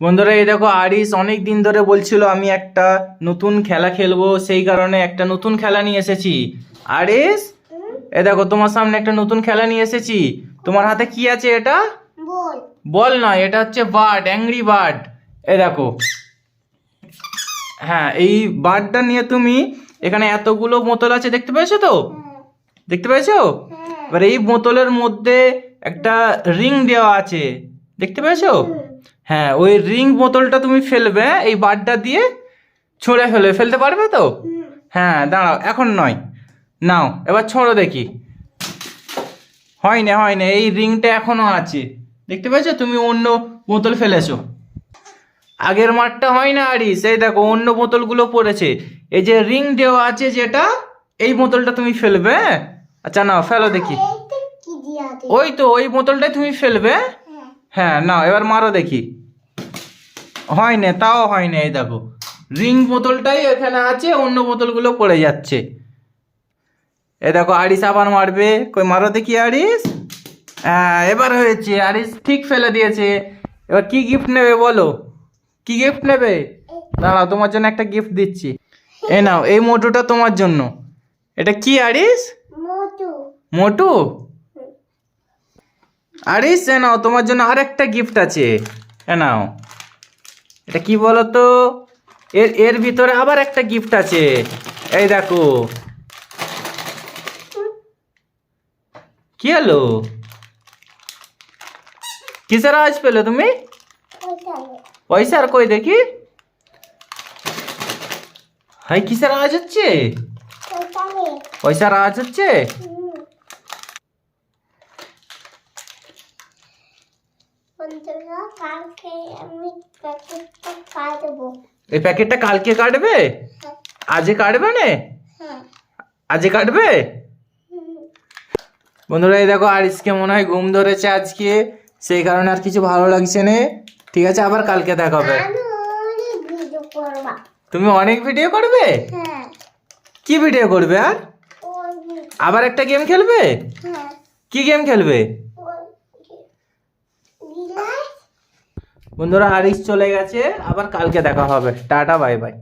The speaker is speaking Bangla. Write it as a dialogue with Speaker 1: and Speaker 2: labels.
Speaker 1: বন্ধুরা এই দেখো আরিস অনেক দিন ধরে বলছিল আমি একটা নতুন খেলা খেলবো, সেই কারণে একটা নতুন খেলা নিয়ে এসেছি। আরিস এই দেখো তোমার সামনে একটা নতুন খেলা নিয়ে এসেছি। তোমার হাতে কি আছে? এটা
Speaker 2: বল।
Speaker 1: বল নয়, এটা হচ্ছে বার্ড, অ্যাংরি বার্ড। এই দেখো, হ্যাঁ এই বার্ডটা নিয়ে তুমি এখানে এতগুলো বোতল আছে, দেখতে পেয়েছো তো? দেখতে পেয়েছো? এবার এই বোতলের মধ্যে একটা রিং দেওয়া আছে, দেখতে পেয়েছো? হ্যাঁ ওই রিং বোতলটা তুমি ফেলবে, এই বারটা দিয়ে ছুঁড়ে ফেলতে পারবে তো? হ্যাঁ দাঁড়াও, এখন নয়, নাও এবার ছোঁড়ো দেখি। হয় না, এই রিংটা এখনো আছে, দেখতে পেয়েছো? তুমি অন্য বোতল ফেলেছো। আগের মারটা হয় না আরিস, এই দেখো অন্য বোতলগুলো পড়েছে। এই যে রিং দেওয়া আছে যেটা, এই বোতলটা তুমি ফেলবে। আচ্ছা নাও ফেলো দেখি। ওই তো ওই বোতলটাই তুমি ফেলবে। হ্যাঁ নাও এবার মারো দেখি। হয় না, তাও হয় না। এই দেখো রিং বোতলটাই এখানে আছে, অন্য বোতলগুলো পড়ে যাচ্ছে। এই দেখো আরিস আবার মারবে, কই মারো দেখি আরিস। হ্যাঁ এবার হয়েছে, আরিস ঠিক ফেলে দিয়েছে। এবার কি গিফট নেবে বলো? কি গিফট নেবে? দাঁড়াও তোমার জন্য একটা গিফট দিচ্ছি। এই নাও, এই মোটুটা তোমার জন্য। এটা কি আরিস?
Speaker 2: মোটু।
Speaker 1: মোটু? আরিস এ নাও, তোমার জন্য আরেকটা গিফট আছে। এ নাও, এটা কি বলো তো? এর ভিতরে আবার একটা গিফট আছে, এই দেখো। কি হলো? কিসের আওয়াজ পেলে তুমি? পয়সার? কই দেখি। হাই কিসের আওয়াজ হচ্ছে? পয়সার আওয়াজ হচ্ছে। এই প্যাকেটটা কালকে কাটবে? আজকে কাটবে না? আজকে কাটবে? বন্ধুরা এই দেখো আরিসকে মনে হয় ঘুম ধরেছে আজকে, সেই কারণে আর কিছু ভালো লাগছে না। ঠিক আছে, আবার কালকে দেখা হবে। তুমি অনেক ভিডিও করবে? কি ভিডিও করবে? আর আবার একটা গেম খেলবে? কি গেম খেলবে? বন্ধুরা আরিস চলে গেছে, আবার কালকে দেখা হবে। Tata bye bye.